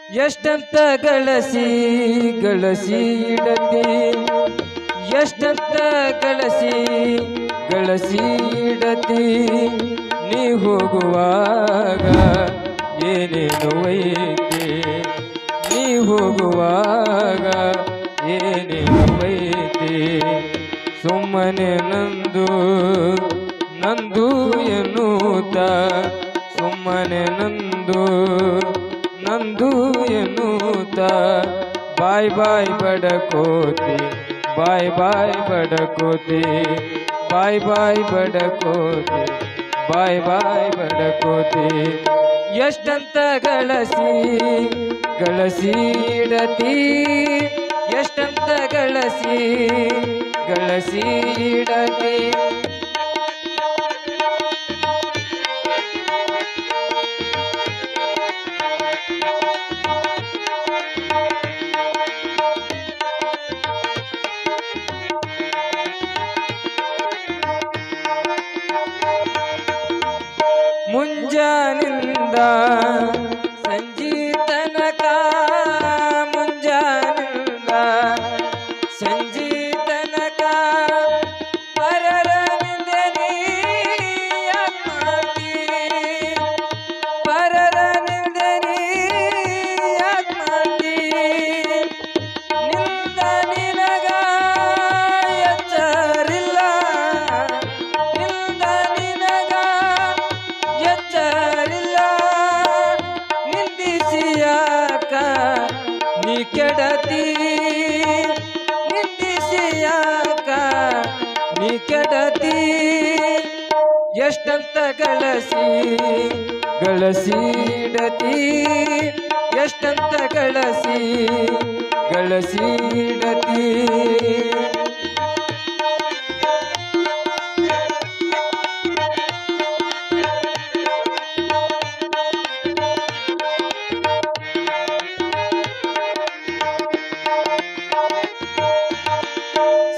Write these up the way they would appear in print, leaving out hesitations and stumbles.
ಎಷ್ಟಂತ ಗಳಸಿ ಇಡತಿ, ಎಷ್ಟಂತ ಗಳಸಿ ಇಡತಿ, ನೀ ಹೋಗುವಾಗ ಏನೇನು ಐತೆ, ನೀ ಹೋಗುವಾಗ ಏನೇನು ಐತೆ. ಸುಮ್ಮನೆ ನಂದು ಎನ್ನುತ್ತ, ಸುಮ್ಮನೆ ನಂದು ಎನ್ನುತ್ತ, ಬಾಯ್ ಬಡಕೋತಿ, ಬಾಯ್ ಬಡಕೋತಿ, ಬಾಯ್ ಬಡಕೋತಿ, ಬಾಯ್ ಬಡಕೋತಿ. ಎಷ್ಟಂತ ಗಳಸಿ ಇಡತಿ, ಎಷ್ಟಂತ ಗಳಸಿ ಇಡತಿ. ಮುಂಜಾನಿಂದ ಸಂಜಿ ತನಕ, ಮುಂಜಾನಿಂದ ಸಂಜಿ ತನಕ, ಪರರ ನಿಂದನೆ ಯಾಕ್ ಮಾಡ್ತಿ, ಪರರ ನಿಂದನೆ ಯಾಕ್ ಮಾಡ್ತಿ. ನಿಂದ ನಿನಗ ಎಚ್ಚರಿಲ್ಲ, ನಿಂದ ನಿನಗ ಎಚ್ಚರಿಲ್ಲ. ನಿಂದಿಸಿಯಾಕ ನೀ ಕೆಡತಿ, ನಿಂದಿಸಿಯಾಕ ನೀ ಕೆಡತಿ. ಎಷ್ಟಂತ ಗಳಸಿ ಇಡತಿ, ಎಷ್ಟಂತ ಗಳಸಿ ಇಡತಿ.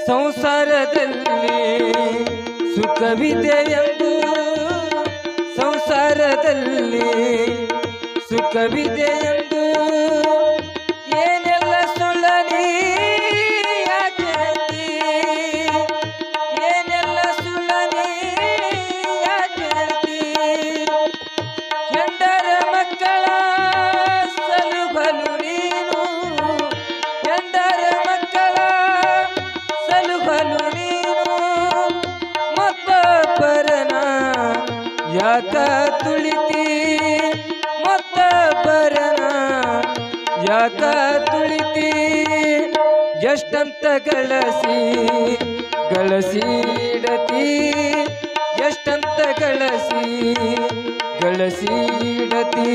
ಸಂಸಾರದಲ್ಲಿ ಸುಖವಿದೆಯೆಂದು, ಸಂಸಾರದಲ್ಲಿ ಸುಖವಿದೆಯೆಂದು, ಏನೆಲ್ಲ ಸುಳ್ಳ ನೀ ಯಾಕ್ ಹೇಳ್ತಿ, ಏನೆಲ್ಲ ಸುಳ್ಳ ನೀ ಯಾಕ್ ಹೇಳ್ತಿ. ಹೆಂಡರ ಮಕ್ಕಳ ಸಲುಬಲು ನೀನು, ಹೆಂಡರ ಮಕ್ಕಳ ಸಲುಬಲು ನೀನು. ಮತ್ತೊಬ್ಬರನ ಯಾಕ ತುಳಿತಿ, ಮತ್ತೊಬ್ಬರನ ಯಾಕ ತುಳಿತಿ. ಎಷ್ಟಂತ ಗಳಸಿ ಇಡತಿ, ಎಷ್ಟಂತ ಗಳಸಿ ಇಡತಿ.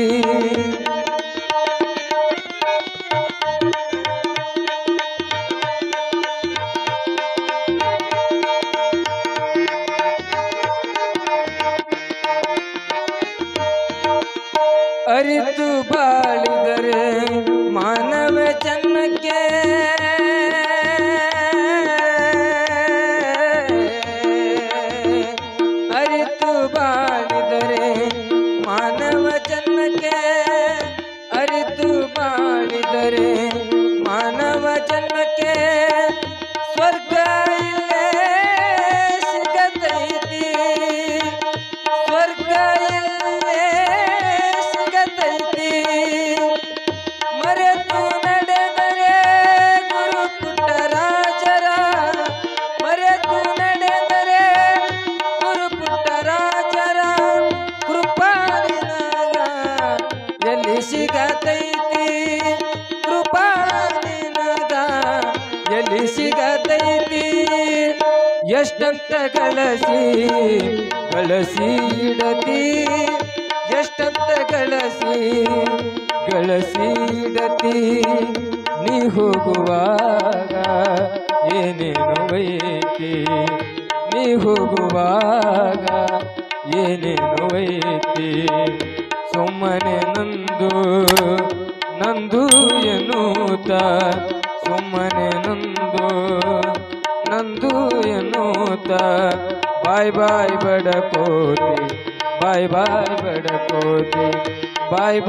ಅರಿತು ಬಾಳಿದರೆ ಮಾನವ ಜನ್ಮಕ್ಕೆ, ಅರಿತು ಬಾಳಿದರೆ ಮಾನವ ಜನ್ಮಕ್ಕೆ, ಅರಿತು ಬಾಳಿದರೆ ಮಾನವ ಜನ್ಮಕ್ಕೆ. ಸ್ವರ್ಗ ಇಲ್ಲೇ ಸಿಗತೈತಿ, ಸ್ವರ್ಗ ಇಲ್ಲೇ ಸಿಗತೈತಿ. ಮರೆತು ನಡೆದರೆ ಗುರು ಪುಟ್ಟರಾಜರ, ಮರೆತು ನಡೆದರೆ ಗುರು ಪುಟ್ಟರಾಜರ. ಕೃಪಾನಿನಾಗ ಎಲ್ಲಿ ಸಿಗತೈತಿ, ಕೃಪಾನಿನಾಗ ಎಲ್ಲಿ ಸಿಗತೈತಿ. ಎಷ್ಟಂತ ಗಳಸಿ ಇಡತಿ, ಎಷ್ಟಂತ ಗಳಸಿ ಇಡತಿ. ನೀ ಹೋಗುವಾಗ ಏನೇನು ಐತಿ, ನೀ ಹೋಗುವಾಗ ಏನೇನು ಐತಿ. ಸುಮ್ಮನೆ ನಂದು ಎನ್ನುತ್ತ, ಸುಮ್ಮನೆ ನಂದು ಎನ್ನುತ್ತ, ಬಾಯ್ ಬಡಕೋತಿ, ಬಾಯ್ ಬಡಕೋತಿ, ಬಾಯ್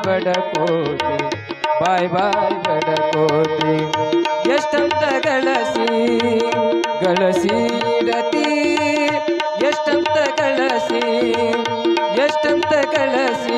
ಬಡಕೋತಿ, ಬಾಯ್ ಬಾಯ್ ಬಡಕೋತಿ ಎಷ್ಟಂತ ಗಳಸಿ ಇಡತಿ ಎಷ್ಟಂತ ಗಳಸಿ